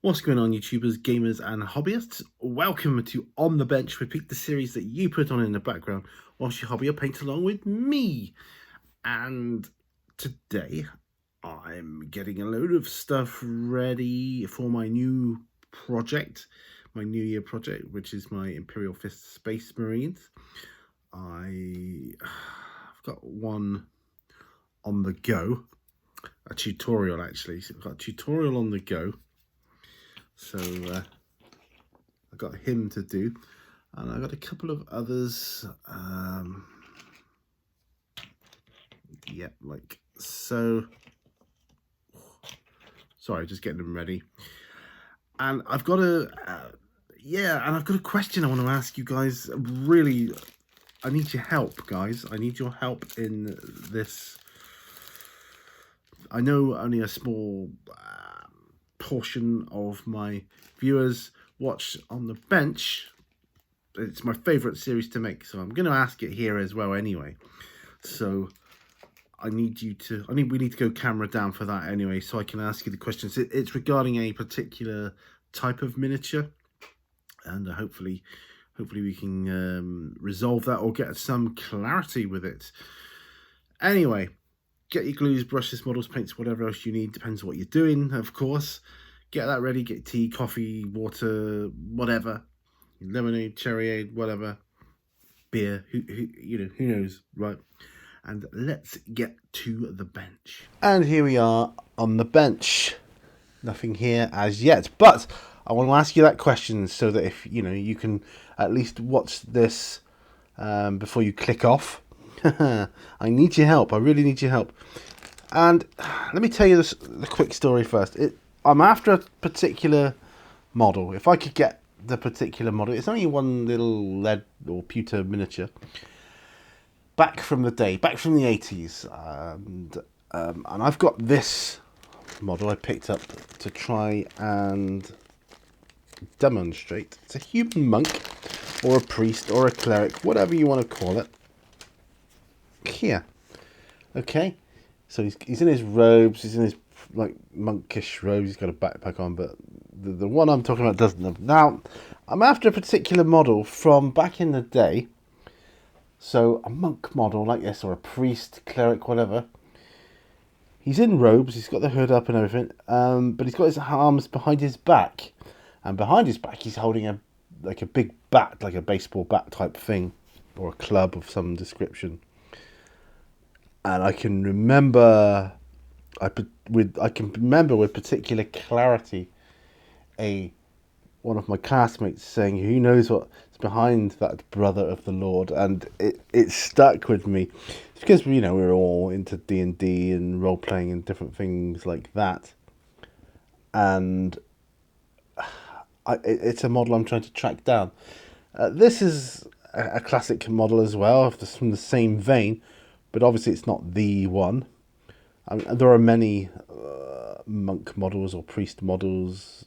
What's going on, YouTubers, gamers, and hobbyists? Welcome to On the Bench. Repeat the series that you put on in the background whilst you hobby or paint along with me. And today, I'm getting a load of stuff ready for my new project, my New Year project, which is my Imperial Fist Space Marines. I've got one on the go, a tutorial actually. So I've got a tutorial on the go. So I got him to do, and I got a couple of others. Yeah, like so. Sorry, just getting them ready. And I've got a and I've got a question I want to ask you guys. Really, I need your help, guys. I need your help in this. I know only a small portion of my viewers watch On the Bench. It's my favorite series to make, so I'm going to ask it here as well anyway. So we need to go camera down for that anyway, so I can ask you the questions. It's regarding a particular type of miniature, and hopefully we can resolve that or get some clarity with it. Anyway, get your glues, brushes, models, paints, whatever else you need. Depends on what you're doing, of course. Get that ready. Get tea, coffee, water, whatever. Lemonade, cherryade, whatever. Beer. Who knows, right? And let's get to the bench. And here we are on the bench. Nothing here as yet, but I want to ask you that question so that if you can at least watch this before you click off. I need your help. I really need your help. And let me tell you the quick story first. I'm after a particular model. If I could get the particular model, it's only one little lead or pewter miniature. Back from the 80s, and I've got this model I picked up to try and demonstrate. It's a human monk, or a priest, or a cleric, whatever you want to call it. Here, okay. So he's in his robes. He's in his like monkish robes. He's got a backpack on, but the one I'm talking about doesn't have. Now, I'm after a particular model from back in the day. So a monk model like this, or a priest, cleric, whatever. He's in robes. He's got the hood up and everything. But he's got his arms behind his back, and behind his back he's holding a big bat, like a baseball bat type thing, or a club of some description. And I can remember, with particular clarity, one of my classmates saying, "Who knows what's behind that brother of the Lord?" And it stuck with me. It's because we're all into D&D and role playing and different things like that. And it's a model I'm trying to track down. This is a classic model as well, from the same vein. But obviously it's not the one. I mean, there are many monk models or priest models,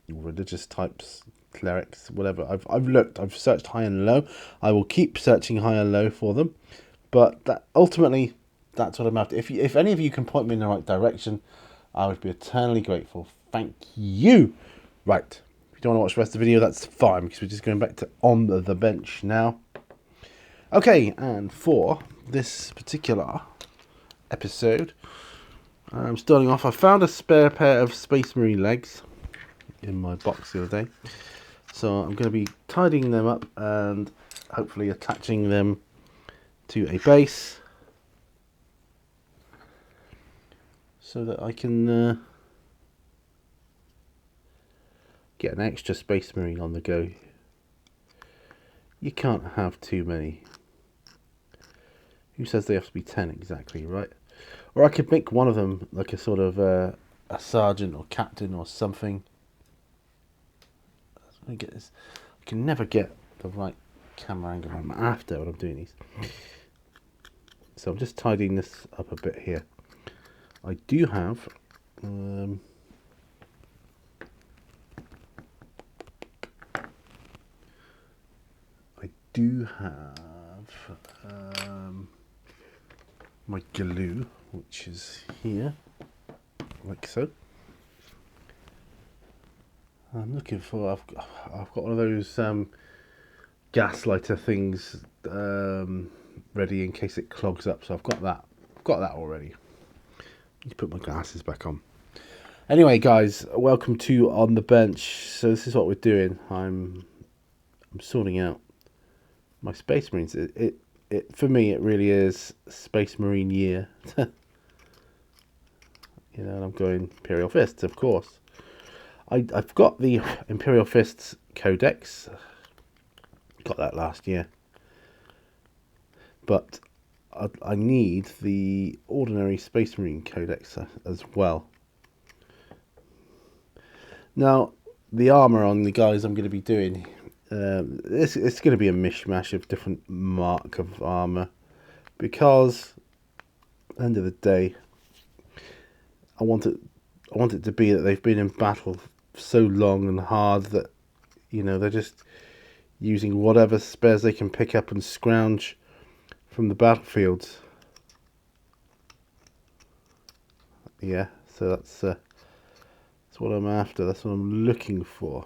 religious types, clerics, whatever. I've searched high and low. I will keep searching high and low for them. But ultimately, that's what I'm after. If any of you can point me in the right direction, I would be eternally grateful. Thank you. Right. If you don't want to watch the rest of the video, that's fine, because we're just going back to On the Bench now. Okay, and for this particular episode, I'm starting off. I found a spare pair of Space Marine legs in my box the other day, so I'm going to be tidying them up and hopefully attaching them to a base so that I can get an extra Space Marine on the go. You can't have too many. Who says they have to be 10 exactly, right? Or I could make one of them like a sort of a sergeant or captain or something. Let me get this. I can never get the right camera angle I'm after when I'm doing these. So I'm just tidying this up a bit here. I do have my glue, which is here, like so. I'm looking for. I've got one of those gas lighter things ready in case it clogs up. So I've got that. Got that already. Need to put my glasses back on. Anyway, guys, welcome to On the Bench. So this is what we're doing. I'm sorting out my Space Marines. It for me it really is Space Marine year. You know, and I'm going Imperial Fists, of course. I've got the Imperial Fists Codex. Got that last year. But I need the ordinary Space Marine Codex as well. Now, the armour on the guys I'm going to be doing, it's going to be a mishmash of different mark of armour, because at the end of the day, I want it to be that they've been in battle so long and hard that, you know, they're just using whatever spares they can pick up and scrounge from the battlefields. Yeah, so that's what I'm after. That's what I'm looking for.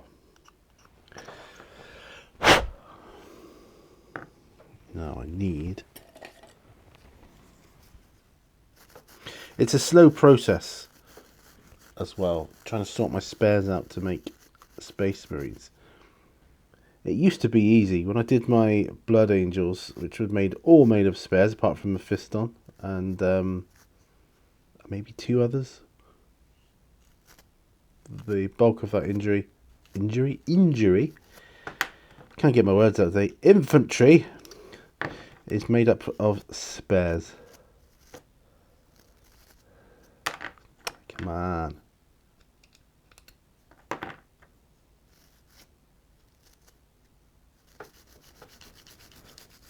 Now I need. It's a slow process as well, trying to sort my spares out to make Space Marines. It used to be easy when I did my Blood Angels, which were all made of spares apart from Mephiston and maybe two others. The bulk of that injury, can't get my words out today. Infantry is made up of spares. Come on.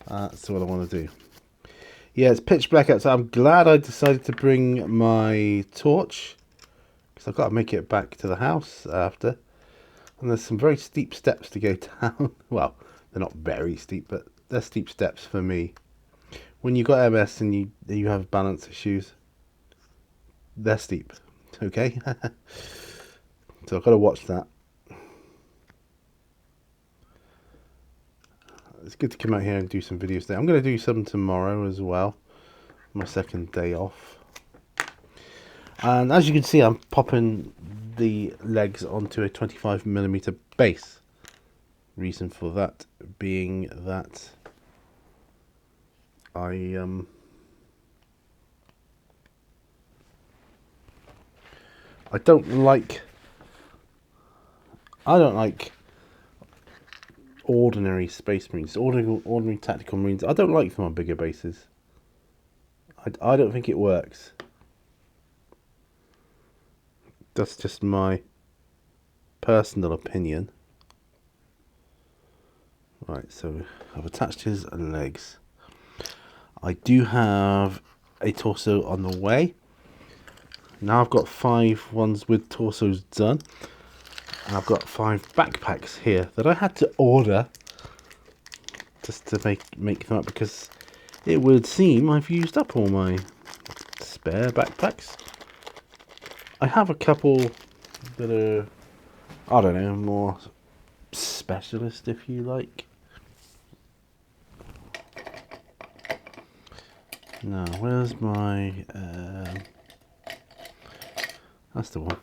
That's what I want to do. Yeah, it's pitch black outside. I'm glad I decided to bring my torch, because I've got to make it back to the house after. And there's some very steep steps to go down. Well, they're not very steep, but they're steep steps for me. When you've got MS and you have balance issues, they're steep. Okay? So I've got to watch that. It's good to come out here and do some videos today. I'm going to do some tomorrow as well. My second day off. And as you can see, I'm popping the legs onto a 25mm base. Reason for that being that I don't like ordinary Space Marines, ordinary tactical Marines. I don't like them on bigger bases. I don't think it works. That's just my personal opinion. Right, so I've attached his legs. I do have a torso on the way. Now I've got 5 ones with torsos done. And I've got 5 backpacks here that I had to order just to make them up, because it would seem I've used up all my spare backpacks. I have a couple that are, I don't know, more specialist, if you like. Now, where's my... that's the one.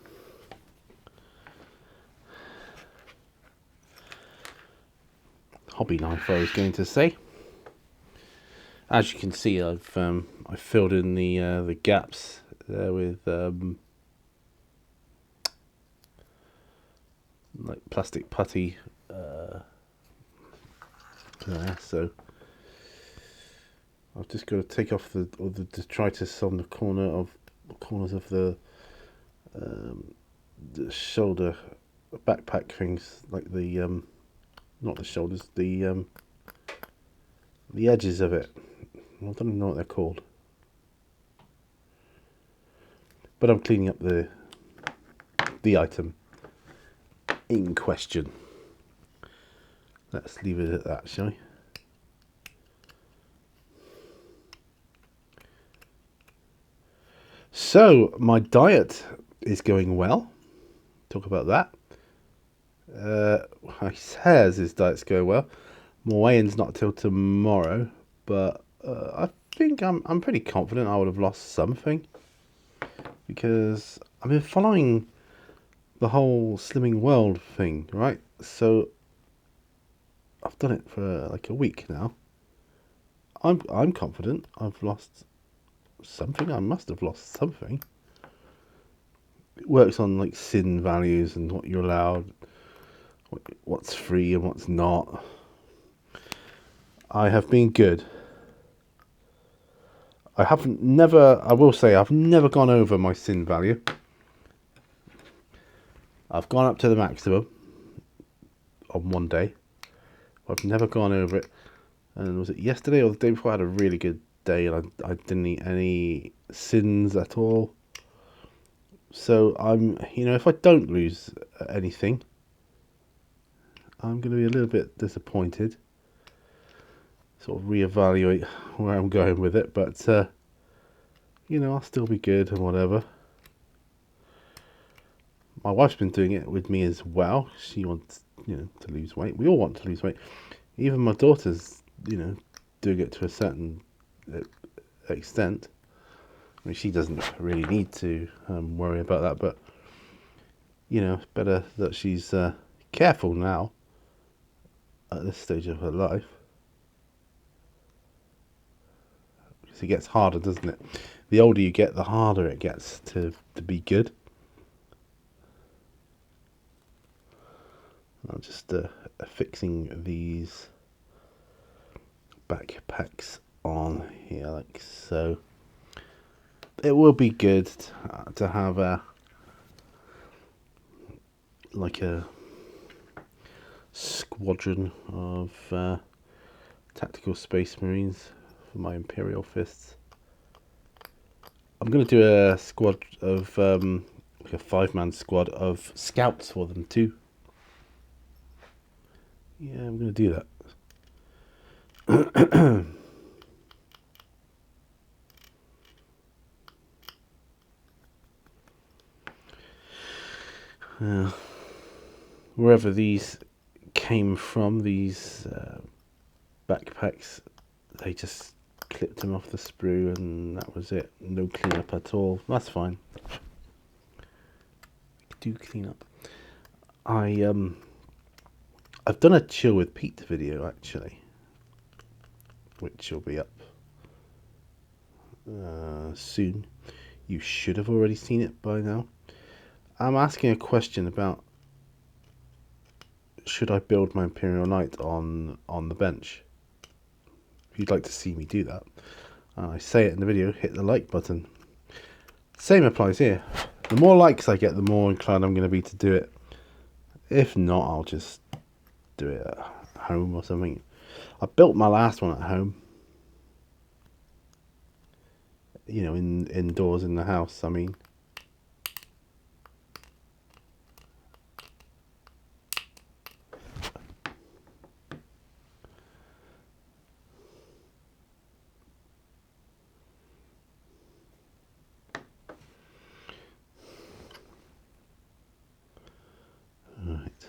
Hobby knife, I was going to say. As you can see, I filled in the gaps there with like plastic putty there. So I've just got to take off the detritus on the corners of the shoulder backpack things, like the not the shoulders, the edges of it. I don't even know what they're called, but I'm cleaning up the item in question. Let's leave it at that, shall we? So my diet is going well. Talk about that. He says his diet's going well. My weigh-in's not till tomorrow, but I think I'm pretty confident I would have lost something, because I've been following the whole Slimming World thing, right? So I've done it for like a week now. I'm confident I've lost something. I must have lost something. It works on like sin values and what you're allowed, what's free and what's not. I have been good. I will say I've never gone over my sin value. I've gone up to the maximum on one day. I've never gone over it. And was it yesterday or the day before? I had a really good day, and I didn't eat any sins at all. So if I don't lose anything, I'm going to be a little bit disappointed. Sort of reevaluate where I'm going with it, but I'll still be good and whatever. My wife's been doing it with me as well. She wants, to lose weight. We all want to lose weight. Even my daughter's, doing it to a certain extent. I mean, she doesn't really need to worry about that, but it's better that she's careful now at this stage of her life, because it gets harder, doesn't it? The older you get, the harder it gets to be good. I'm just fixing these backpacks on here like so. It will be good to have a squadron of tactical space marines for my Imperial fists. I'm going to do a squad of like a 5-man squad of scouts for them too. Yeah, I'm going to do that. Wherever these came from, these backpacks, they just clipped them off the sprue and that was it. No cleanup at all. That's fine. Do clean up. I've done a chill with Pete video actually, which will be up soon. You should have already seen it by now. I'm asking a question about, should I build my Imperial Knight on the bench? If you'd like to see me do that, I say it in the video, hit the like button. Same applies here. The more likes I get, the more inclined I'm going to be to do it. If not, I'll just do it at home or something. I built my last one at home. Indoors in the house, I mean. Right.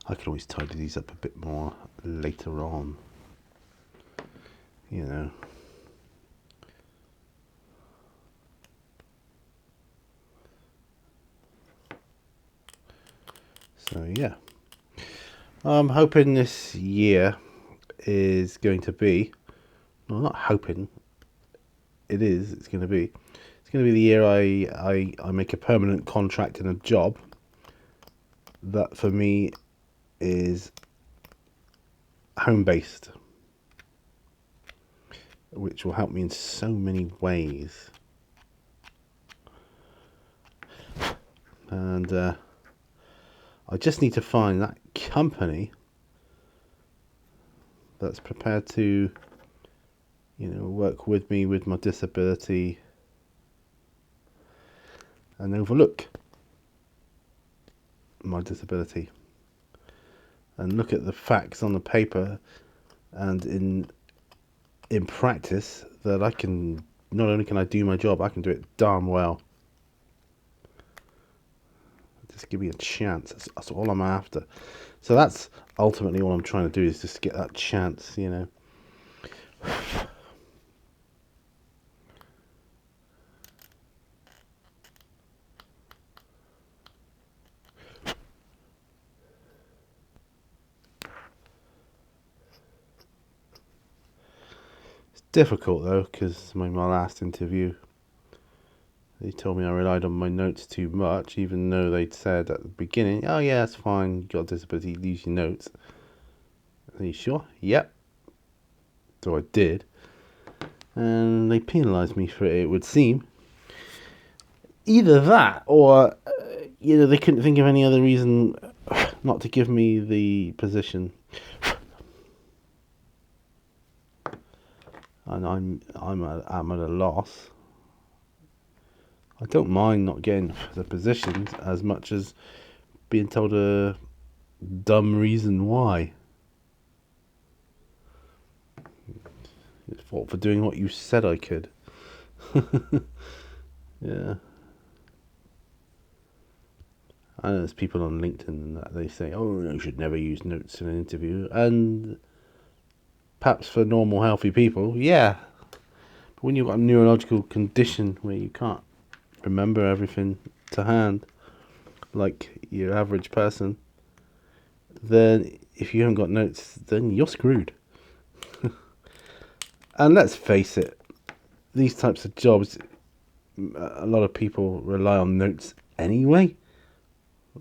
I can always tidy these up a bit more later on. So yeah. I'm hoping this year is going to be, well, not hoping, it's going to be the year I make a permanent contract in a job that for me is home based, which will help me in so many ways. And I just need to find that company that's prepared to, work with me with my disability and overlook my disability and look at the facts on the paper and in practice that I can not only can I do my job, I can do it darn well. Just give me a chance. That's all I'm after. So that's ultimately all I'm trying to do, is just get that chance, you know. It's difficult though, because my last interview, they told me I relied on my notes too much, even though they'd said at the beginning, oh yeah, that's fine, you got a disability, use your notes. Are you sure? Yep. So I did. And they penalised me for it, it would seem. Either that, or, you know, they couldn't think of any other reason not to give me the position. And I'm at a loss. I don't mind not getting the positions as much as being told a dumb reason why. It's fault for doing what you said I could. Yeah. I know there's people on LinkedIn that they say, oh, you should never use notes in an interview. And perhaps for normal, healthy people, yeah. But when you've got a neurological condition where you can't remember everything to hand, like your average person, then if you haven't got notes, then you're screwed. And let's face it, these types of jobs, a lot of people rely on notes anyway,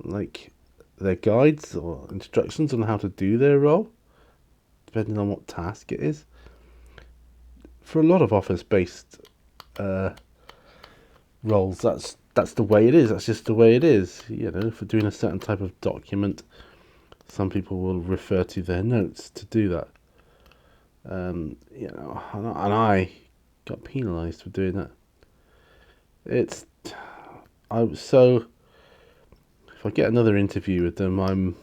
like their guides or instructions on how to do their role, depending on what task it is. For a lot of office-based roles, that's the way it is. That's just the way it is. You know, for doing a certain type of document, some people will refer to their notes to do that. You know, and I got penalised for doing that. If I get another interview with them, I'm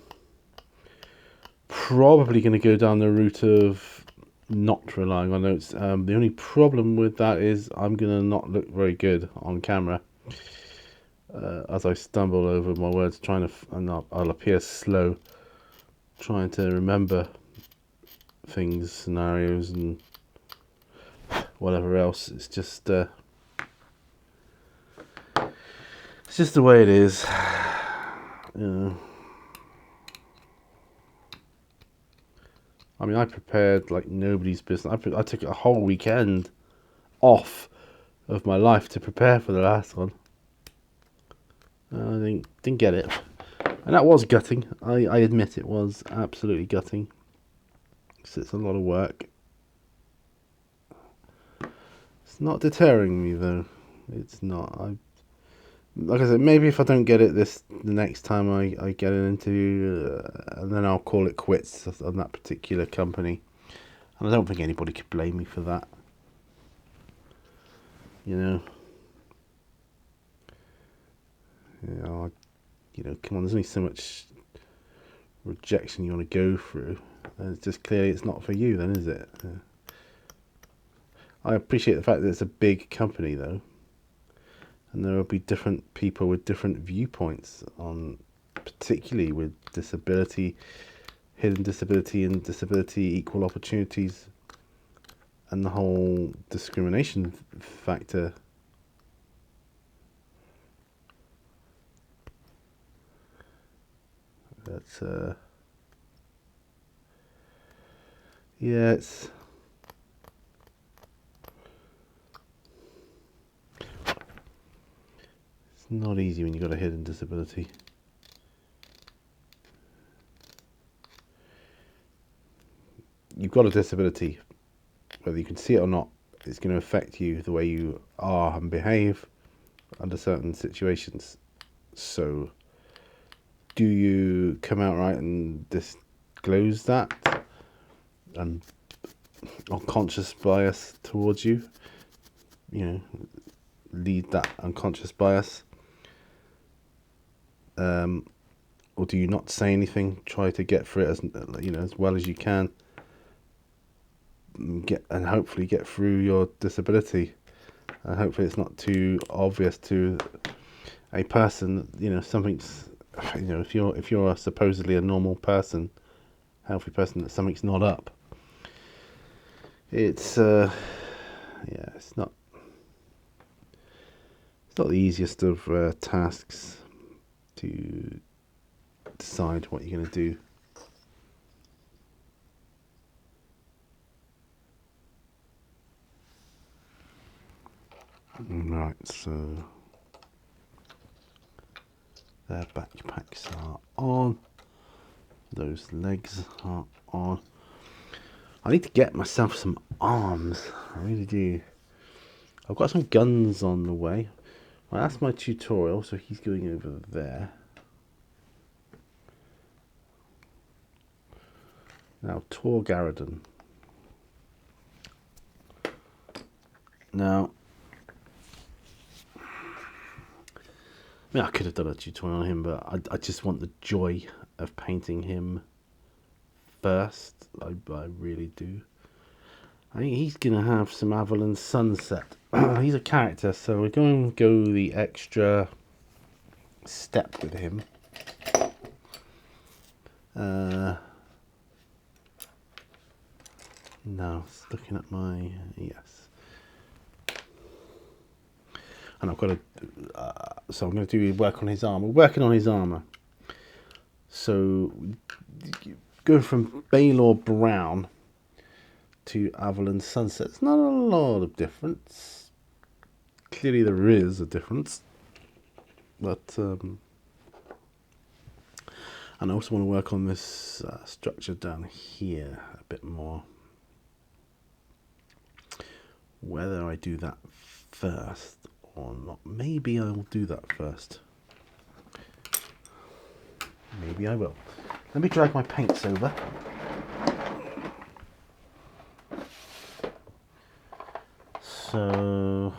probably going to go down the route of not relying on notes. The only problem with that is I'm going to not look very good on camera as I stumble over my words, and I'll appear slow, trying to remember things, scenarios, and whatever else. It's just the way it is. You know. I mean, I prepared like nobody's business. I took a whole weekend off of my life to prepare for the last one. I didn't get it, and that was gutting. I admit it was absolutely gutting. It's a lot of work. It's not deterring me though. It's not. Like I said, maybe if I don't get it the next time I get an interview, and then I'll call it quits on that particular company. And I don't think anybody could blame me for that. You know. Come on, there's only so much rejection you want to go through. And it's just clearly it's not for you then, is it? I appreciate the fact that it's a big company though. And there will be different people with different viewpoints on, particularly with disability, hidden disability and disability equal opportunities, and the whole discrimination factor. That's yeah, it's not easy when you've got a hidden disability. You've got a disability, whether you can see it or not, it's going to affect you the way you are and behave under certain situations. So, do you come out right and disclose that and unconscious bias towards you? You know, lead that unconscious bias. Or do you not say anything? Try to get through it as well as you can. And hopefully get through your disability. hopefully it's not too obvious to a person, you know, something's, you know, if you're supposedly a normal person, healthy person, that something's not up. It's yeah, it's not the easiest of tasks to decide what you're going to do. Right, so their backpacks are on, those legs are on. I need to get myself some arms, I really do. I've got some guns on the way. Well, that's my tutorial, so he's going over there. Now, Tor Garridon. Now, I mean, I could have done a tutorial on him, but I just want the joy of painting him first. I really do. I think he's going to have some Avalon Sunset. He's a character, so we're going to go the extra step with him. No, it's looking at my, yes. And I've got to, so I'm going to do work on his armor. We're working on his armor. So, going from Baylor Brown to Avalon Sunset, it's not a lot of difference. Clearly there is a difference. But, and I also want to work on this structure down here a bit more. Whether I do that first or not, maybe I will do that first. Maybe I will. Let me drag my paints over. So,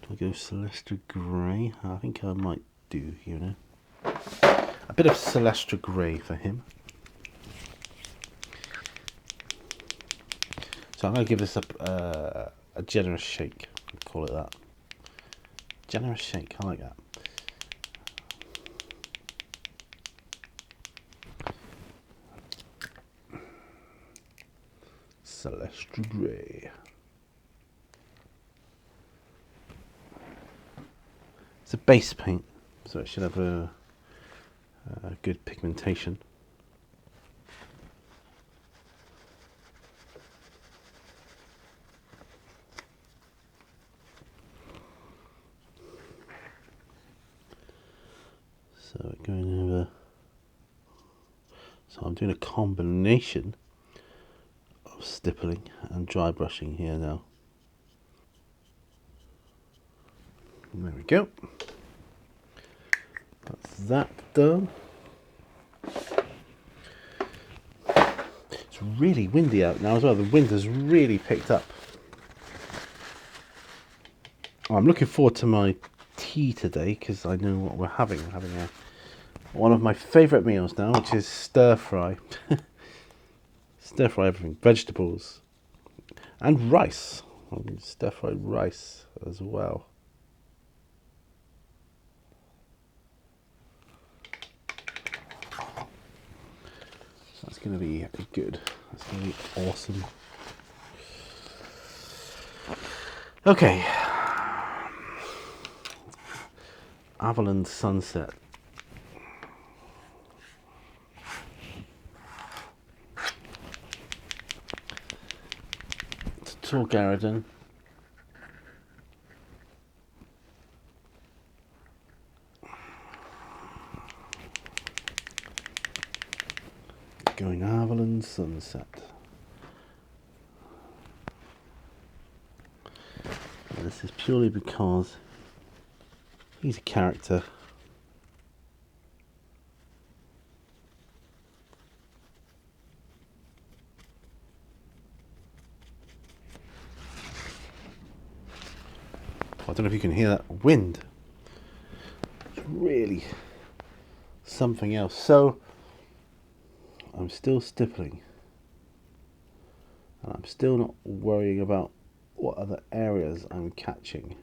do I go Celestra Grey? I think I might do, you know. A bit of Celestra Grey for him. So I'm going to give this a generous shake. Call it that. Generous shake. I like that. Celestra Grey. It's a base paint, so it should have a good pigmentation. So going over. So I'm doing a combination of stippling and dry brushing here now. And there we go. That's that done. It's really windy out now as well. The wind has really picked up. I'm looking forward to my tea today because I know what we're having. We're having one of my favourite meals now, which is stir fry. Stir fry everything, vegetables and rice. Stir fry rice as well. So that's going to be good. That's going to be awesome. Okay. Avalon Sunset. Tor Garridon. Going Avalon Sunset. And this is purely because he's a character. I don't know if you can hear that wind. It's really something else. So I'm still stippling. And I'm still not worrying about what other areas I'm catching.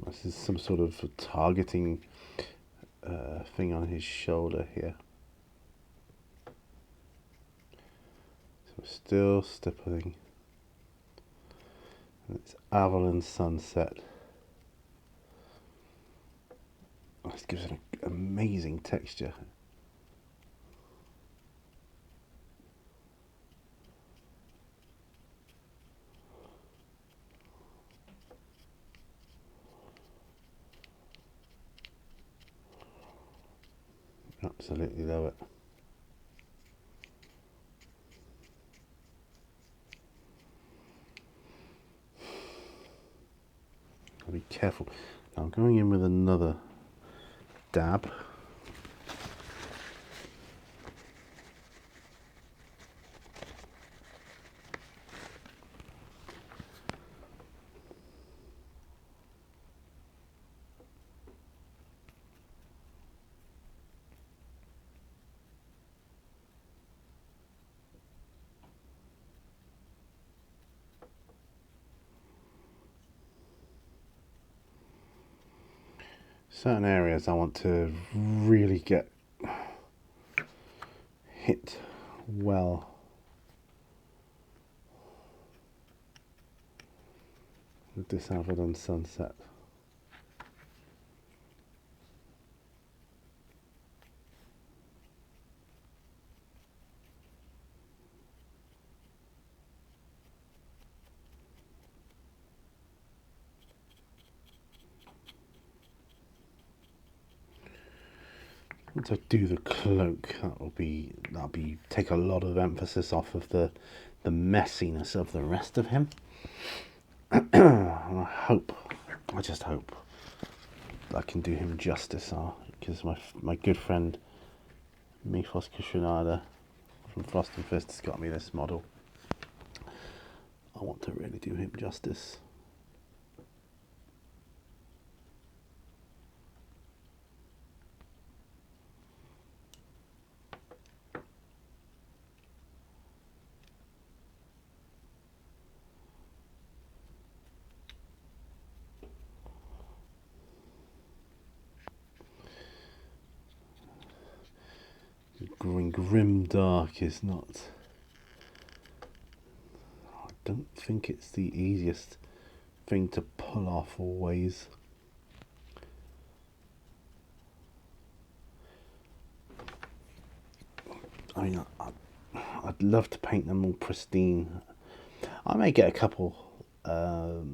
This is some sort of targeting thing on his shoulder here. So we're still stippling. And it's Avalon Sunset. Oh, this gives it an amazing texture. Absolutely love it. I'll be careful. Now I'm going in with another dab. Certain areas I want to really get hit well. With this Avalon Sunset. Once I do the cloak, that'll be take a lot of emphasis off of the messiness of the rest of him. And I just hope I can do him justice, because my good friend Mifos Kushinada from Frost and Fist has got me this model. I want to really do him justice. Grim dark is not. I don't think it's the easiest thing to pull off always. I mean, I'd love to paint them all pristine. I may get a couple of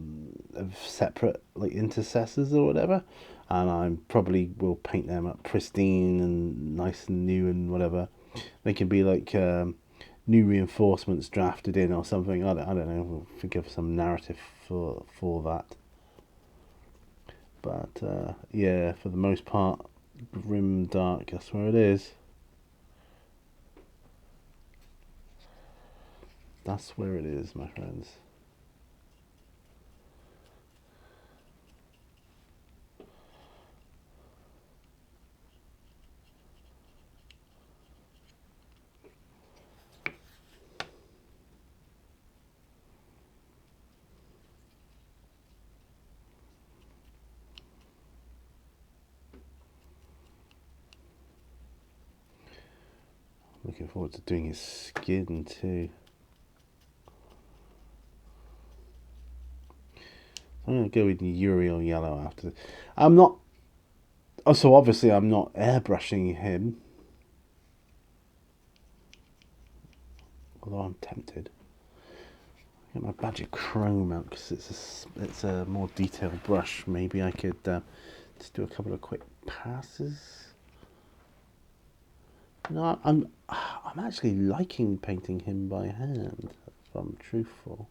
separate like intercessors or whatever, and I probably will paint them up pristine and nice and new and whatever. They can be like new reinforcements drafted in or something. I don't know. We'll think of some narrative for that. But yeah, for the most part, grim dark. That's where it is. That's where it is, my friends. Looking forward to doing his skin too. I'm going to go with Uriel Yellow after this. I'm not... Oh, so obviously I'm not airbrushing him. Although I'm tempted. Get my Badger Chrome out because it's a more detailed brush. Maybe I could just do a couple of quick passes. No, I'm actually liking painting him by hand, if I'm truthful.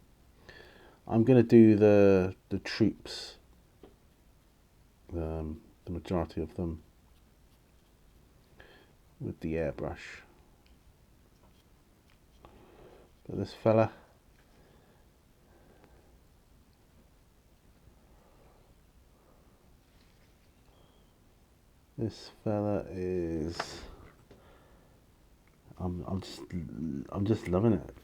I'm going to do the troops, the majority of them, with the airbrush. But this fella, is I'm just loving it.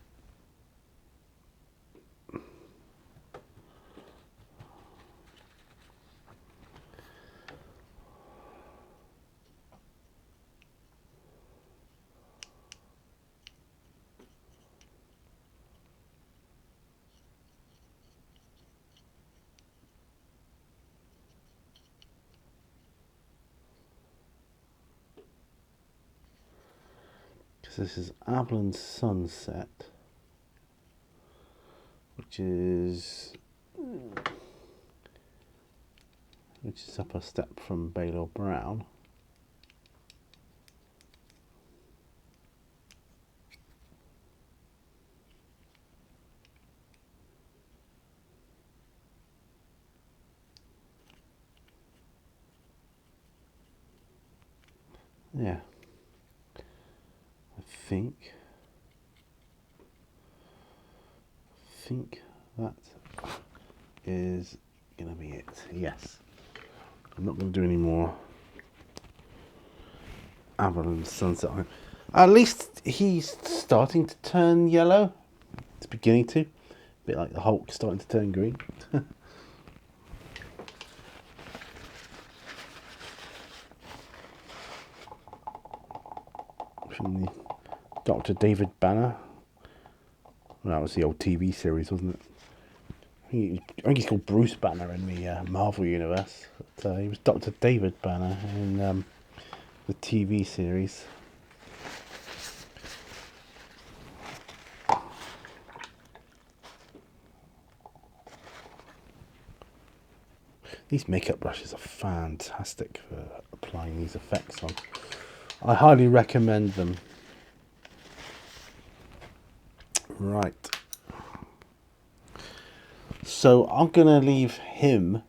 This is Avalon Sunset, which is up a step from Baylor Brown. Yeah, I think that is gonna be it. Yes, I'm not gonna do any more Avalon Sunset. At least he's starting to turn yellow. It's beginning to, a bit like the Hulk starting to turn green. From the Dr. David Banner. Well, that was the old TV series, wasn't it? I think he's called Bruce Banner in the Marvel universe. But, he was Dr. David Banner in the TV series. These makeup brushes are fantastic for applying these effects on. I highly recommend them. Right. So I'm going to leave him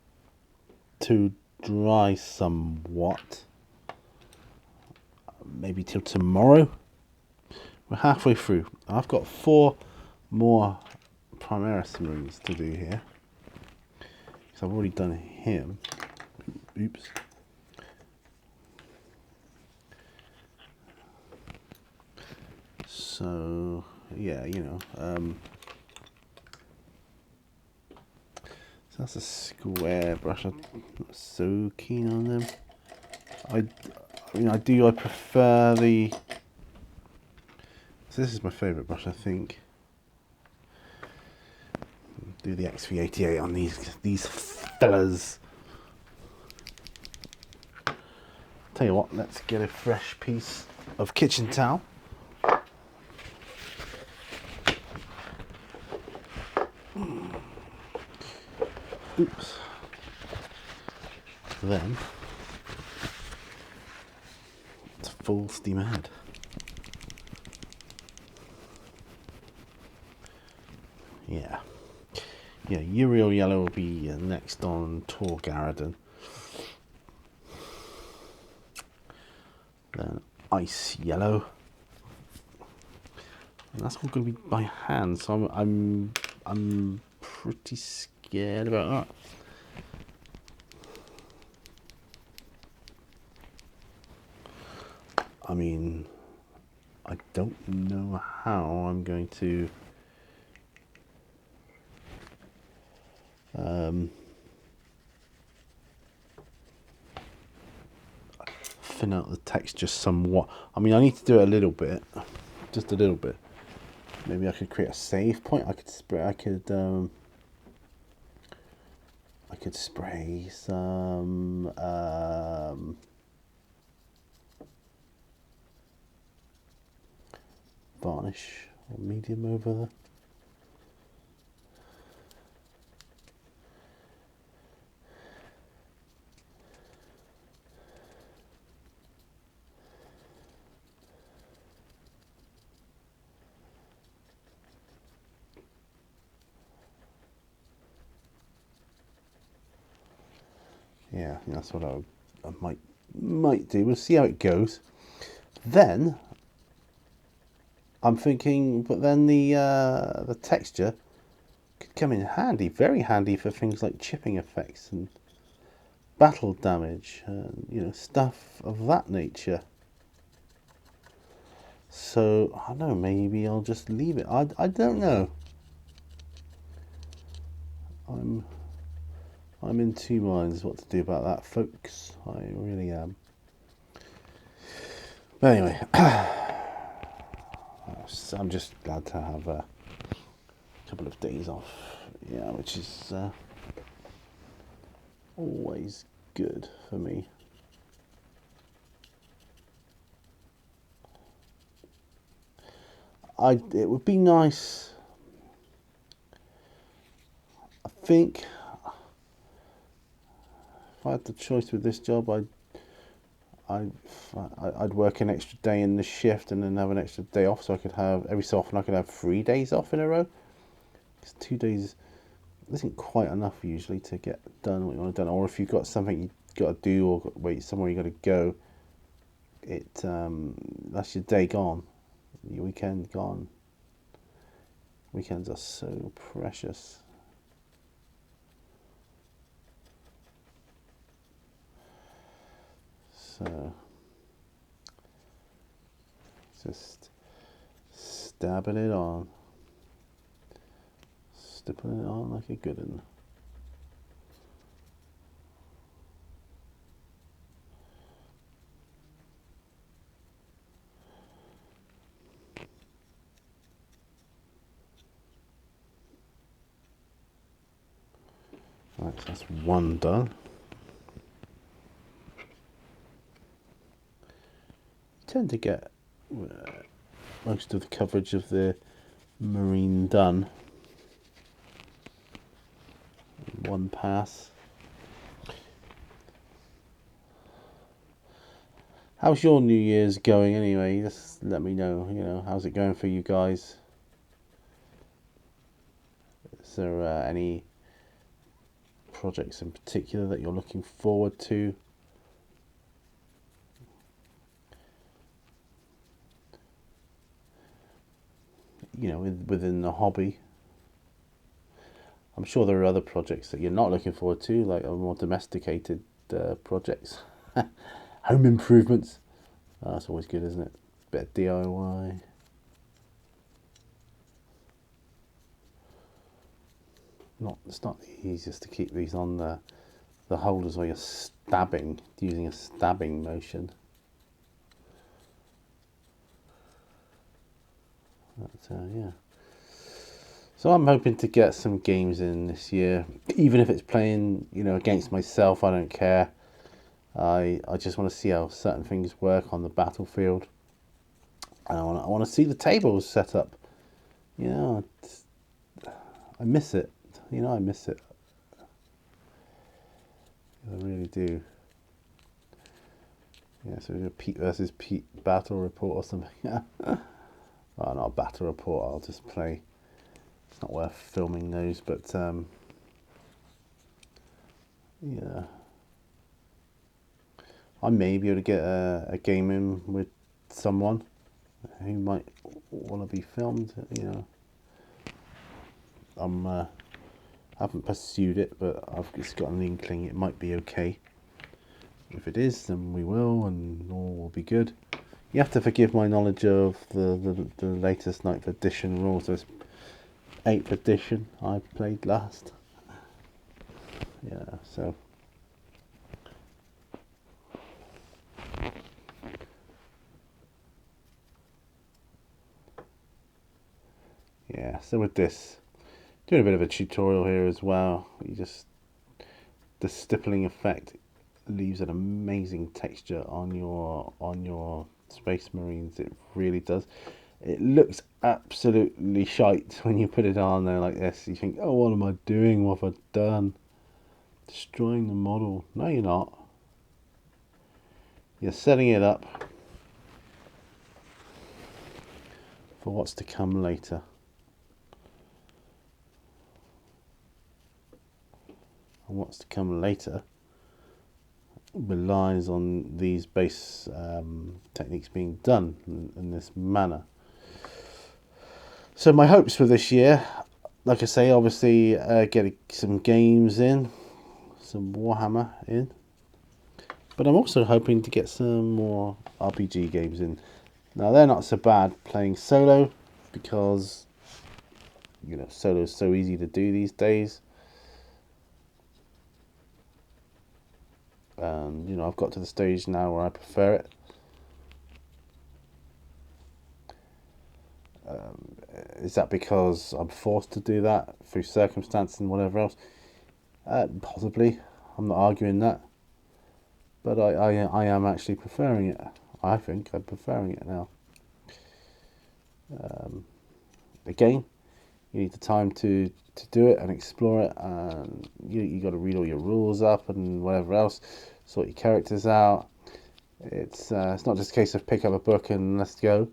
to dry somewhat. Maybe till tomorrow. We're halfway through. I've got 4 more Primaris to do here. So I've already done him. Oops. So yeah, you know, so that's a square brush. I'm not so keen on them. I prefer the. So this is my favourite brush, I think. Do the XV88 on these fellas. Tell you what, let's get a fresh piece of kitchen towel. Oops. Then it's full steam ahead. Yeah. Yeah, Uriel Yellow will be next on Tor Garradon. Then Ice Yellow. And that's all going to be by hand, so I'm pretty scared about that. I mean, I don't know how I'm going to thin out the texture somewhat. I mean, I need to do it a little bit, just a little bit. Maybe I could create a save point. I could spray some varnish or medium over there. Yeah, that's what I might do. We'll see how it goes. Then I'm thinking, but then the texture could come in handy, very handy for things like chipping effects and battle damage, and you know, stuff of that nature. So I don't know, maybe I'll just leave it. I don't know. I'm in two minds what to do about that, folks. I really am. But anyway, I'm just glad to have a couple of days off. Yeah, which is always good for me. It would be nice. I think if I had the choice with this job, I'd work an extra day in the shift and then have an extra day off, so I could have every so often I could have 3 days off in a row. Because 2 days isn't quite enough usually to get done what you want to do. Or if you've got something you've got to do or somewhere you got to go, that's your day gone, your weekend gone. Weekends are so precious. So just stabbing it on, stippling it on like a good one. Right, so that's one done. Tend to get most of the coverage of the marine done in one pass. How's your New Year's going anyway? Just let me know, how's it going for you guys? Is there any projects in particular that you're looking forward to? Within the hobby. I'm sure there are other projects that you're not looking forward to, like more domesticated projects. Home improvements. That's always good, isn't it? Bit of DIY. It's not the easiest to keep these on the holders where you're stabbing, using a stabbing motion. But yeah. So I'm hoping to get some games in this year, even if it's playing, against myself. I don't care. I just want to see how certain things work on the battlefield. And I want to see the tables set up. I miss it. I miss it. I really do. Yeah, so Pete versus Pete battle report or something. Well, not a battle report. I'll just play. It's not worth filming those, but yeah. I may be able to get a game in with someone who might want to be filmed. I haven't pursued it, but I've just got an inkling it might be okay. If it is, then we will, and all will be good. You have to forgive my knowledge of the latest 9th edition rules. There's 8th edition I played last. Yeah, so. Yeah, so with this, doing a bit of a tutorial here as well. The stippling effect leaves an amazing texture on your Space Marines. It really does. It looks absolutely shite when you put it on there like this. You think, oh, what am I doing? What have I done? Destroying the model. No, you're not. You're setting it up for what's to come later. And what's to come later relies on these base techniques being done in this manner. So my hopes for this year, like I say, obviously get some games in, some Warhammer in, but I'm also hoping to get some more RPG games in. Now they're not so bad playing solo, because you know solo is so easy to do these days. And you know, I've got to the stage now where I prefer it. Is that because I'm forced to do that through circumstance and whatever else? Possibly. I'm not arguing that. But I am actually preferring it. I think I'm preferring it now. Again, you need the time to do it and explore it, and you got to read all your rules up and whatever else, sort your characters out. It's not just a case of pick up a book and let's go.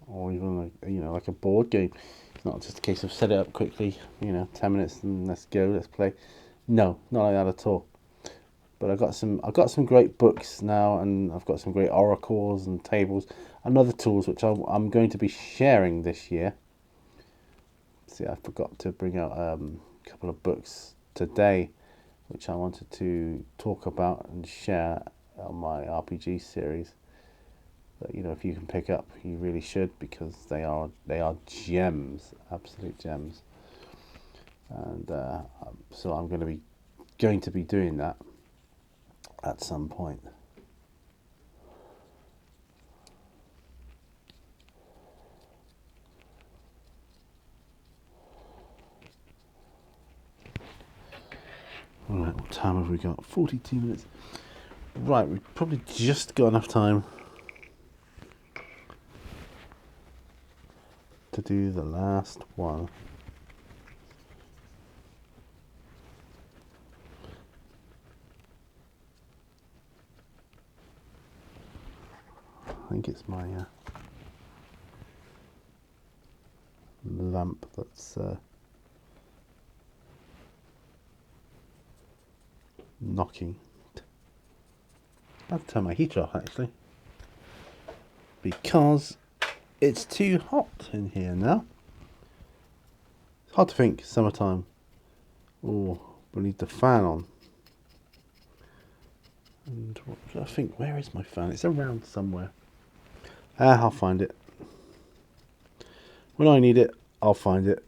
Or even like a board game. It's not just a case of set it up quickly, 10 minutes and let's go, let's play. No, not like that at all. But I've got some great books now, and I've got some great oracles and tables and other tools which I'm going to be sharing this year. See, I forgot to bring out a couple of books today which I wanted to talk about and share on my RPG series. That if you can pick up, you really should, because they are gems, absolute gems. And so I'm going to be doing that at some point. Alright, what time have we got? 42 minutes. Right, we've probably just got enough time to do the last one. I think it's my lamp that's knocking. I'll turn my heater off actually, because it's too hot in here now. It's hard to think, summertime. Oh, we need the fan on. And what do I think? Where is my fan? It's around somewhere. I'll find it. When I need it, I'll find it.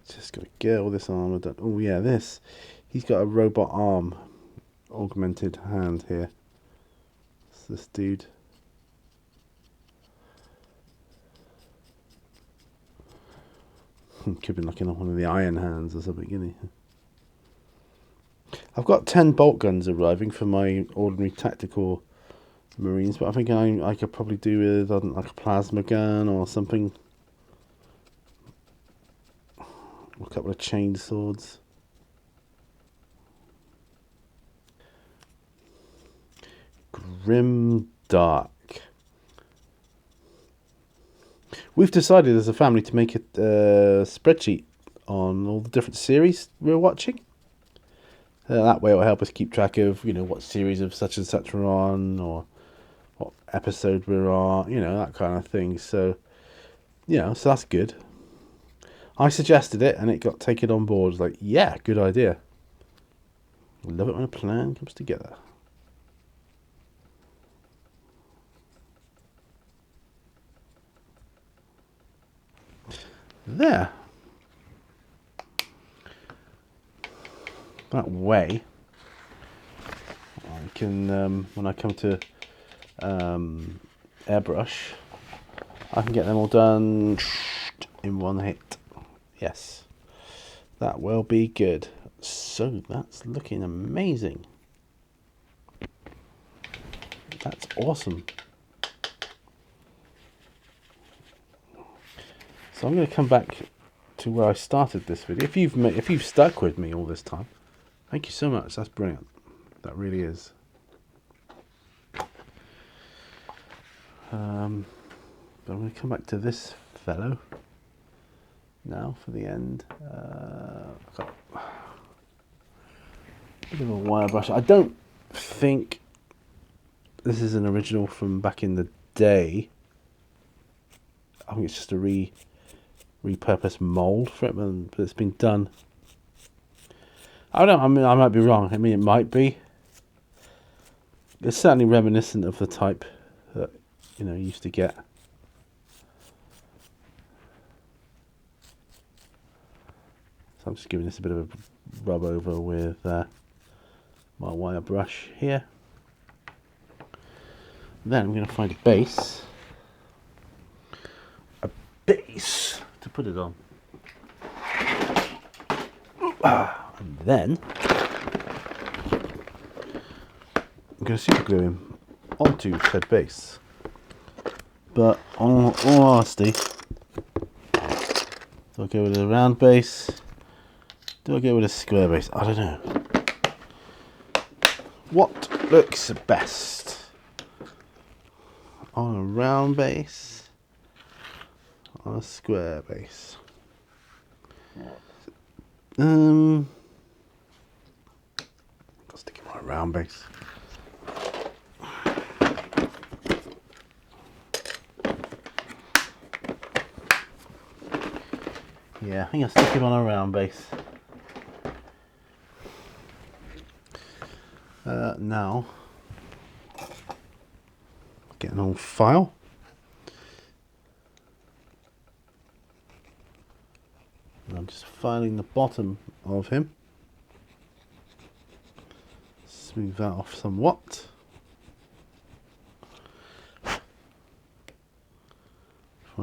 Just got to get all this armor done. Oh yeah, this. He's got a robot arm, augmented hand here. It's this dude. Could be looking at one of the iron hands or something, isn't he? I've got 10 bolt guns arriving for my ordinary tactical marines, but I think I could probably do with like a plasma gun or something. A couple of chain swords. Grim Dark. We've decided as a family to make a spreadsheet on all the different series we're watching. That way it will help us keep track of, what series of such and such we're on, or what episode we're on, that kind of thing. So, so that's good. I suggested it and it got taken on board. It's like, yeah, good idea. Love it when a plan comes together. There. That way, I can, when I come to airbrush, I can get them all done in one hit. Yes, that will be good. So that's looking amazing. That's awesome. So I'm going to come back to where I started this video. If you've stuck with me all this time, thank you so much. That's brilliant. That really is. But I'm going to come back to this fellow now for the end. I've got a bit of a wire brush. I don't think this is an original from back in the day. I think it's just a repurposed mold for it, but it's been done. I don't know. I mean, I might be wrong. I mean, it might be. It's certainly reminiscent of the type that you used to get. So I'm just giving this a bit of a rub over with my wire brush here. Then I'm going to find a base to put it on. And then I'm going to super glue him onto said base. But on all honesty, do I go with a round base? Do I go with a square base? I don't know. What looks best? On a round base? On a square base? I'll stick it on a round base. Yeah, I think I'll stick him on a round base. Now, get an old file. And I'm just filing the bottom of him. Smooth that off somewhat. Oh,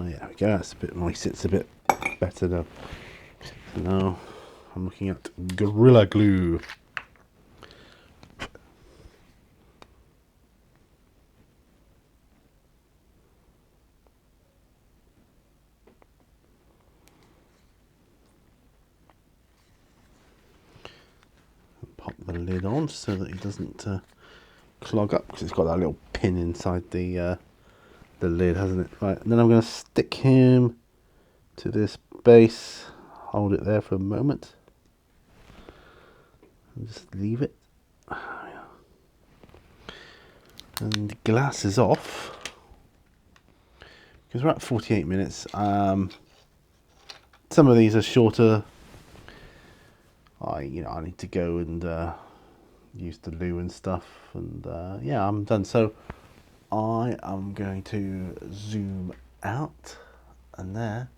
yeah, there we go. That's a bit nice. It's a bit better now. So now I'm looking at Gorilla Glue. Pop the lid on so that it doesn't clog up, because it's got that little pin inside the lid, hasn't it? Right, and then I'm going to stick him to this base, hold it there for a moment, and just leave it. And the glass is off because we're at 48 minutes. Some of these are shorter. I need to go and use the loo and stuff, and yeah, I'm done. So I am going to zoom out, and there,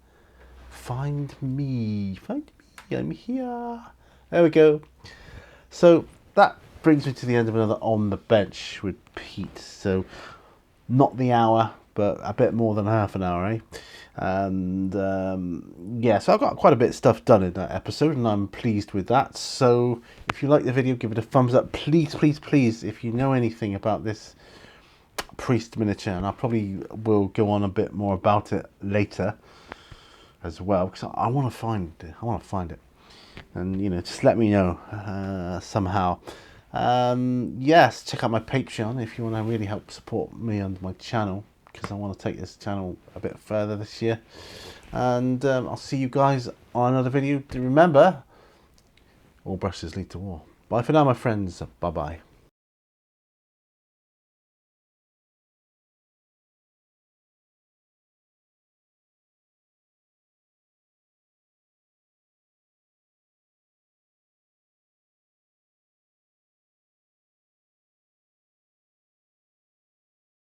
find me, I'm here. There we go. So that brings me to the end of another On the Bench with Pete. So not the hour, but a bit more than half an hour, eh? And yeah, so I've got quite a bit of stuff done in that episode, and I'm pleased with that. So if you like the video, give it a thumbs up. Please, please, please, if you know anything about this priest miniature, and I probably will go on a bit more about it later as well, because I want to find it. And just let me know somehow. Yes, check out my Patreon if you want to really help support me and my channel, because I want to take this channel a bit further this year. And I'll see you guys on another video. Remember, all brushes lead to war. Bye for now, my friends. Bye bye.